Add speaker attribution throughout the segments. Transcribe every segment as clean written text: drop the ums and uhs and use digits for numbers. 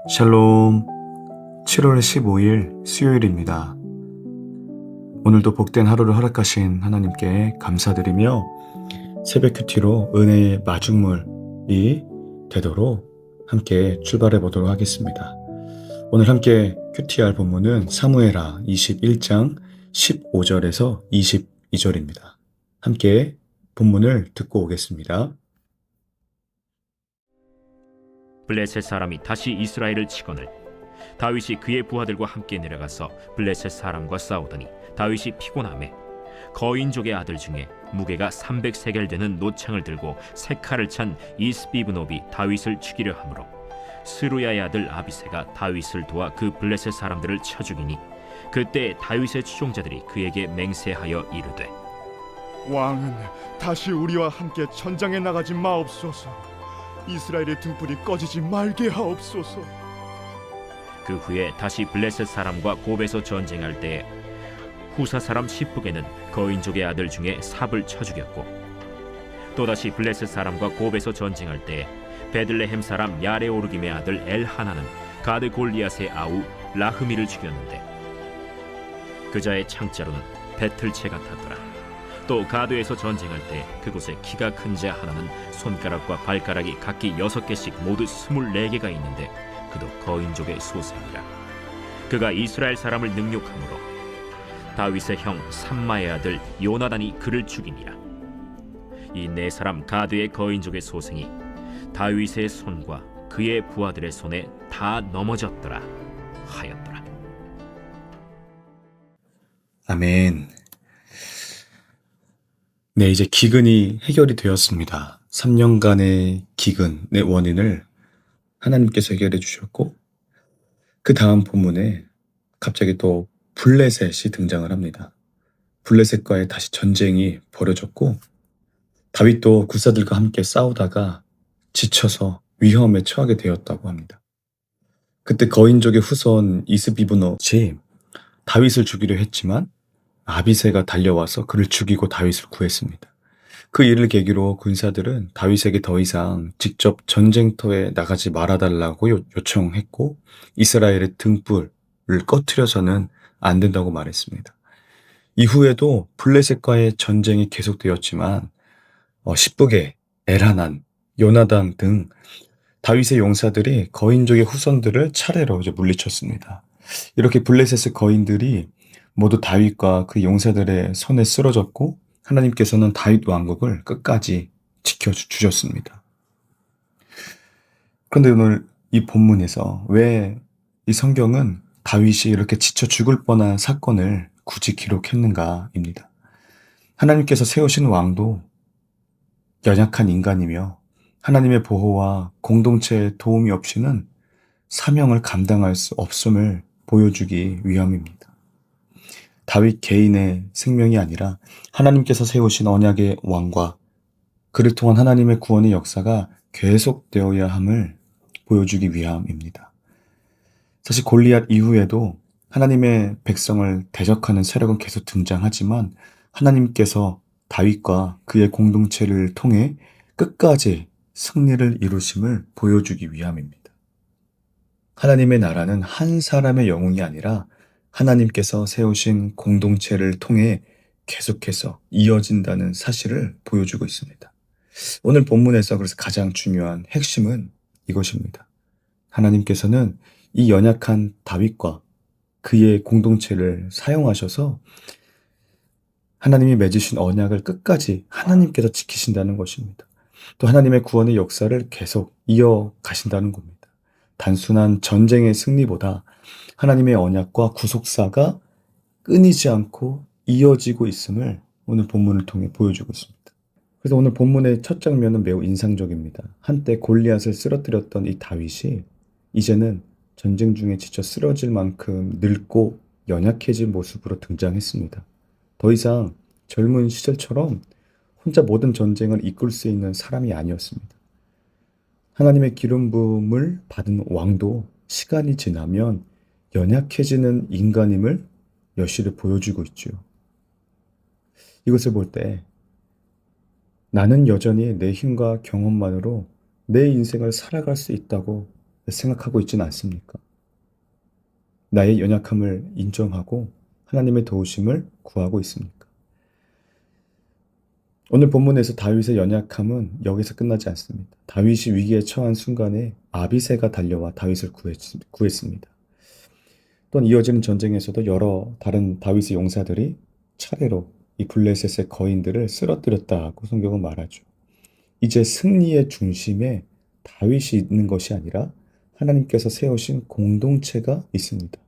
Speaker 1: 샬롬. 7월 15일 수요일입니다. 오늘도 복된 하루를 허락하신 하나님께 감사드리며 새벽 큐티로 은혜의 마중물이 되도록 함께 출발해 보도록 하겠습니다. 오늘 함께 큐티할 본문은 사무엘하 21장 15절에서 22절입니다. 함께 본문을 듣고 오겠습니다.
Speaker 2: 블레셋 사람이 다시 이스라엘을 치거늘 다윗이 그의 부하들과 함께 내려가서 블레셋 사람과 싸우더니 다윗이 피곤하매 거인족의 아들 중에 무게가 300세겔 되는 노창을 들고 세 칼을 찬 이스비브노비 다윗을 죽이려 하므로 스루야의 아들 아비새가 다윗을 도와 그 블레셋 사람들을 쳐 죽이니 그때 다윗의 추종자들이 그에게 맹세하여 이르되
Speaker 3: 왕은 다시 우리와 함께 전장에 나가지 마옵소서. 이스라엘의 등불이 꺼지지 말게 하옵소서.
Speaker 2: 그 후에 다시 블레셋 사람과 곱에서 전쟁할 때에 후사 사람 시프게는 거인족의 아들 중에 삽을 쳐 죽였고 또다시 블레셋 사람과 곱에서 전쟁할 때에 베들레헴 사람 야레오르김의 아들 엘하나는 가드 골리앗의 아우 라흐미를 죽였는데 그자의 창자로는 배틀채 같았더라. 또 가드에서 전쟁할 때 그곳에 키가 큰 자 하나는 손가락과 발가락이 각기 6개씩 모두 24개가 있는데 그도 거인족의 소생이라. 그가 이스라엘 사람을 능욕함으로 다윗의 형 삼마의 아들 요나단이 그를 죽이니라. 이 네 사람 가드의 거인족의 소생이 다윗의 손과 그의 부하들의 손에 다 넘어졌더라 하였더라.
Speaker 1: 아멘. 네, 이제 기근이 해결이 되었습니다. 3년간의 기근의 원인을 하나님께서 해결해 주셨고, 그 다음 본문에 갑자기 또 블레셋이 등장을 합니다. 블레셋과의 다시 전쟁이 벌어졌고, 다윗도 군사들과 함께 싸우다가 지쳐서 위험에 처하게 되었다고 합니다. 그때 거인족의 후손 이스비브노치 다윗을 죽이려 했지만 아비새가 달려와서 그를 죽이고 다윗을 구했습니다. 그 일을 계기로 군사들은 다윗에게 더 이상 직접 전쟁터에 나가지 말아달라고 요청했고 이스라엘의 등불을 꺼트려서는 안 된다고 말했습니다. 이후에도 블레셋과의 전쟁이 계속되었지만 시브게, 엘하난, 요나단 등 다윗의 용사들이 거인족의 후손들을 차례로 이제 물리쳤습니다. 이렇게 블레셋의 거인들이 모두 다윗과 그 용사들의 손에 쓰러졌고 하나님께서는 다윗 왕국을 끝까지 지켜주셨습니다. 그런데 오늘 이 본문에서 왜 이 성경은 다윗이 이렇게 지쳐 죽을 뻔한 사건을 굳이 기록했는가입니다. 하나님께서 세우신 왕도 연약한 인간이며 하나님의 보호와 공동체의 도움이 없이는 사명을 감당할 수 없음을 보여주기 위함입니다. 다윗 개인의 생명이 아니라 하나님께서 세우신 언약의 왕과 그를 통한 하나님의 구원의 역사가 계속되어야 함을 보여주기 위함입니다. 사실 골리앗 이후에도 하나님의 백성을 대적하는 세력은 계속 등장하지만 하나님께서 다윗과 그의 공동체를 통해 끝까지 승리를 이루심을 보여주기 위함입니다. 하나님의 나라는 한 사람의 영웅이 아니라 하나님께서 세우신 공동체를 통해 계속해서 이어진다는 사실을 보여주고 있습니다. 오늘 본문에서 그래서 가장 중요한 핵심은 이것입니다. 하나님께서는 이 연약한 다윗과 그의 공동체를 사용하셔서 하나님이 맺으신 언약을 끝까지 하나님께서 지키신다는 것입니다. 또 하나님의 구원의 역사를 계속 이어가신다는 겁니다. 단순한 전쟁의 승리보다 하나님의 언약과 구속사가 끊이지 않고 이어지고 있음을 오늘 본문을 통해 보여주고 있습니다. 그래서 오늘 본문의 첫 장면은 매우 인상적입니다. 한때 골리앗을 쓰러뜨렸던 이 다윗이 이제는 전쟁 중에 지쳐 쓰러질 만큼 늙고 연약해진 모습으로 등장했습니다. 더 이상 젊은 시절처럼 혼자 모든 전쟁을 이끌 수 있는 사람이 아니었습니다. 하나님의 기름 부음을 받은 왕도 시간이 지나면 연약해지는 인간임을 여실히 보여주고 있죠. 이것을 볼 때 나는 여전히 내 힘과 경험만으로 내 인생을 살아갈 수 있다고 생각하고 있지는 않습니까? 나의 연약함을 인정하고 하나님의 도우심을 구하고 있습니까? 오늘 본문에서 다윗의 연약함은 여기서 끝나지 않습니다. 다윗이 위기에 처한 순간에 아비새가 달려와 다윗을 구했습니다. 또한 이어지는 전쟁에서도 여러 다른 다윗의 용사들이 차례로 이 블레셋의 거인들을 쓰러뜨렸다고 성경은 말하죠. 이제 승리의 중심에 다윗이 있는 것이 아니라 하나님께서 세우신 공동체가 있습니다.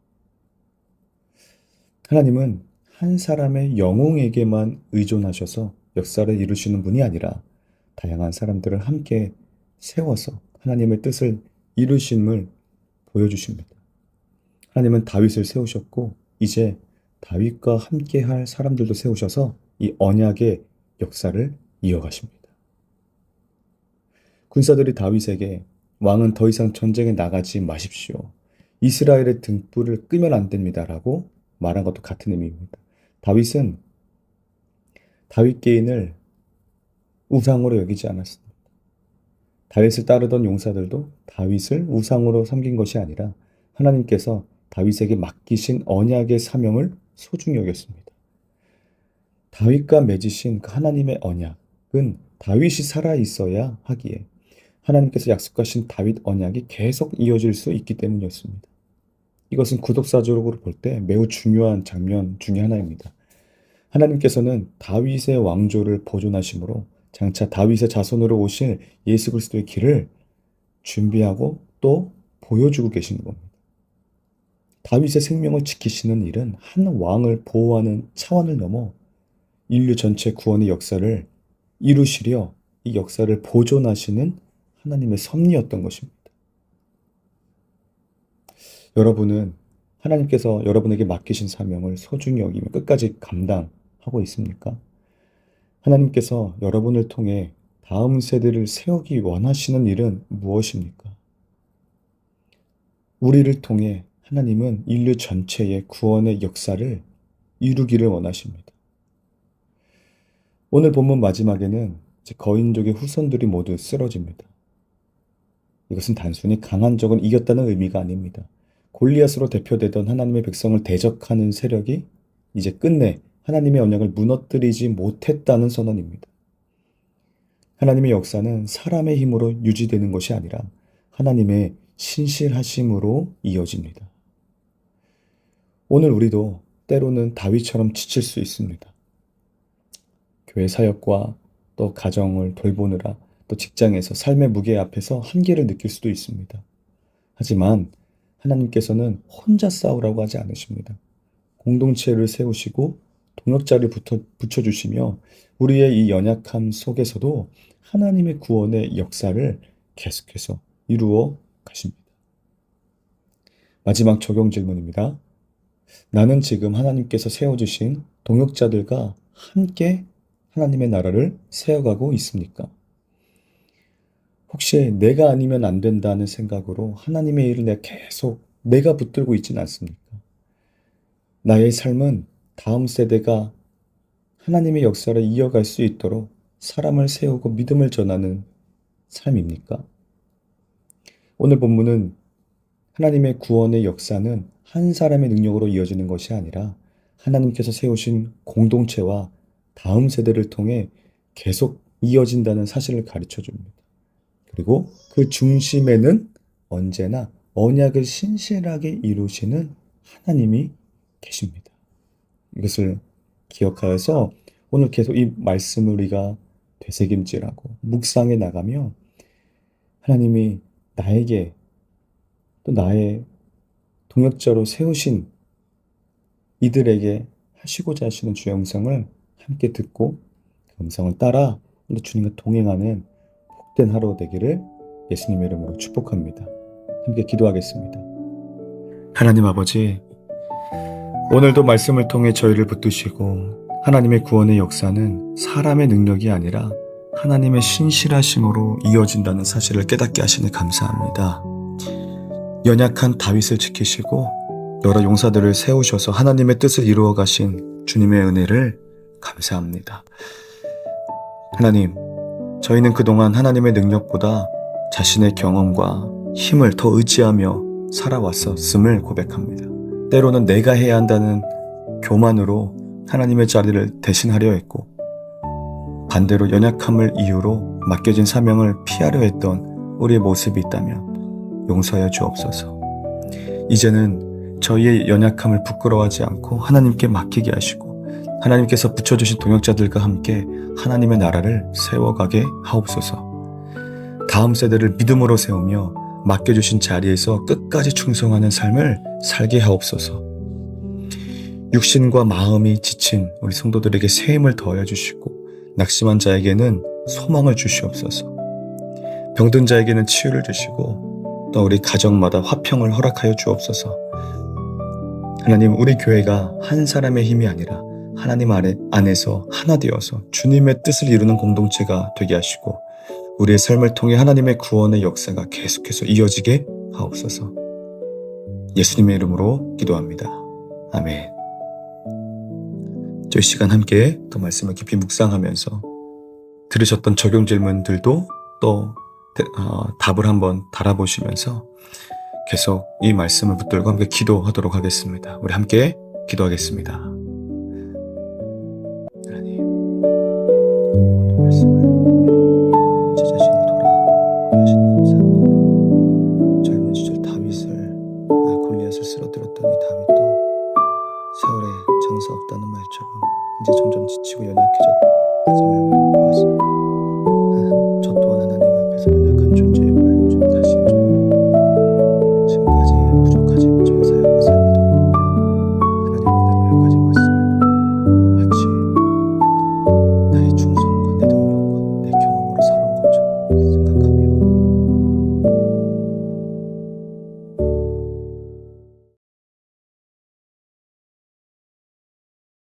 Speaker 1: 하나님은 한 사람의 영웅에게만 의존하셔서 역사를 이루시는 분이 아니라 다양한 사람들을 함께 세워서 하나님의 뜻을 이루심을 보여주십니다. 하나님은 다윗을 세우셨고 이제 다윗과 함께 할 사람들도 세우셔서 이 언약의 역사를 이어가십니다. 군사들이 다윗에게 왕은 더 이상 전쟁에 나가지 마십시오. 이스라엘의 등불을 끄면 안 됩니다라고 말한 것도 같은 의미입니다. 다윗은 다윗 개인을 우상으로 여기지 않았습니다. 다윗을 따르던 용사들도 다윗을 우상으로 섬긴 것이 아니라 하나님께서 다윗에게 맡기신 언약의 사명을 소중히 여겼습니다. 다윗과 맺으신 그 하나님의 언약은 다윗이 살아있어야 하기에 하나님께서 약속하신 다윗 언약이 계속 이어질 수 있기 때문이었습니다. 이것은 구독사적으로 볼 때 매우 중요한 장면 중에 하나입니다. 하나님께서는 다윗의 왕조를 보존하심으로 장차 다윗의 자손으로 오실 예수 그리스도의 길을 준비하고 또 보여주고 계시는 겁니다. 다윗의 생명을 지키시는 일은 한 왕을 보호하는 차원을 넘어 인류 전체 구원의 역사를 이루시려 이 역사를 보존하시는 하나님의 섭리였던 것입니다. 여러분은 하나님께서 여러분에게 맡기신 사명을 소중히 여기며 끝까지 감당하고 있습니까? 하나님께서 여러분을 통해 다음 세대를 세우기 원하시는 일은 무엇입니까? 우리를 통해 하나님은 인류 전체의 구원의 역사를 이루기를 원하십니다. 오늘 본문 마지막에는 거인족의 후손들이 모두 쓰러집니다. 이것은 단순히 강한 적은 이겼다는 의미가 아닙니다. 골리앗으로 대표되던 하나님의 백성을 대적하는 세력이 이제 끝내 하나님의 언약을 무너뜨리지 못했다는 선언입니다. 하나님의 역사는 사람의 힘으로 유지되는 것이 아니라 하나님의 신실하심으로 이어집니다. 오늘 우리도 때로는 다윗처럼 지칠 수 있습니다. 교회 사역과 또 가정을 돌보느라 또 직장에서 삶의 무게 앞에서 한계를 느낄 수도 있습니다. 하지만 하나님께서는 혼자 싸우라고 하지 않으십니다. 공동체를 세우시고 동역자를 붙여주시며 우리의 이 연약함 속에서도 하나님의 구원의 역사를 계속해서 이루어 가십니다. 마지막 적용 질문입니다. 나는 지금 하나님께서 세워주신 동역자들과 함께 하나님의 나라를 세워가고 있습니까? 혹시 내가 아니면 안 된다는 생각으로 하나님의 일을 내가 붙들고 있지는 않습니까? 나의 삶은 다음 세대가 하나님의 역사를 이어갈 수 있도록 사람을 세우고 믿음을 전하는 삶입니까? 오늘 본문은 하나님의 구원의 역사는 한 사람의 능력으로 이어지는 것이 아니라 하나님께서 세우신 공동체와 다음 세대를 통해 계속 이어진다는 사실을 가르쳐 줍니다. 그리고 그 중심에는 언제나 언약을 신실하게 이루시는 하나님이 계십니다. 이것을 기억하여서 오늘 계속 이 말씀을 우리가 되새김질하고 묵상해 나가며 하나님이 나에게 또 나의 동역자로 세우신 이들에게 하시고자 하시는 주의 음성을 함께 듣고 그 음성을 따라 주님과 동행하는 복된 하루 되기를 예수님의 이름으로 축복합니다. 함께 기도하겠습니다. 하나님 아버지, 오늘도 말씀을 통해 저희를 붙드시고 하나님의 구원의 역사는 사람의 능력이 아니라 하나님의 신실하심으로 이어진다는 사실을 깨닫게 하시니 감사합니다. 연약한 다윗을 지키시고 여러 용사들을 세우셔서 하나님의 뜻을 이루어 가신 주님의 은혜를 감사합니다. 하나님, 저희는 그동안 하나님의 능력보다 자신의 경험과 힘을 더 의지하며 살아왔었음을 고백합니다. 때로는 내가 해야 한다는 교만으로 하나님의 자리를 대신하려 했고, 반대로 연약함을 이유로 맡겨진 사명을 피하려 했던 우리의 모습이 있다면 용서하여 주옵소서. 이제는 저희의 연약함을 부끄러워하지 않고 하나님께 맡기게 하시고, 하나님께서 붙여주신 동역자들과 함께 하나님의 나라를 세워가게 하옵소서. 다음 세대를 믿음으로 세우며 맡겨주신 자리에서 끝까지 충성하는 삶을 살게 하옵소서. 육신과 마음이 지친 우리 성도들에게 새 힘을 더하여 주시고, 낙심한 자에게는 소망을 주시옵소서. 병든 자에게는 치유를 주시고, 또 우리 가정마다 화평을 허락하여 주옵소서. 하나님, 우리 교회가 한 사람의 힘이 아니라 하나님 안에서 하나 되어서 주님의 뜻을 이루는 공동체가 되게 하시고, 우리의 삶을 통해 하나님의 구원의 역사가 계속해서 이어지게 하옵소서. 예수님의 이름으로 기도합니다. 아멘. 저희 시간 함께 또 말씀을 깊이 묵상하면서 들으셨던 적용 질문들도 또 답을 한번 달아보시면서 계속 이 말씀을 붙들고 함께 기도하도록 하겠습니다. 우리 함께 기도하겠습니다. 하나님, 모든 말씀을 제 자신을 돌아보시니 감사합니다. 젊은 시절 다윗을 골리앗을 쓰러뜨렸던 이 다윗도 세월에 장사 없다는 말처럼 이제 점점 지치고 연약해졌음을 우리는 보았습니다. 저 또한 하나님 앞에서 연약한 존재임을 좀 다시 지금까지 부족하지만 저의 사역과 삶을 돌아보며 하나님 은혜로 여기까지 왔음에도 마치 나의 충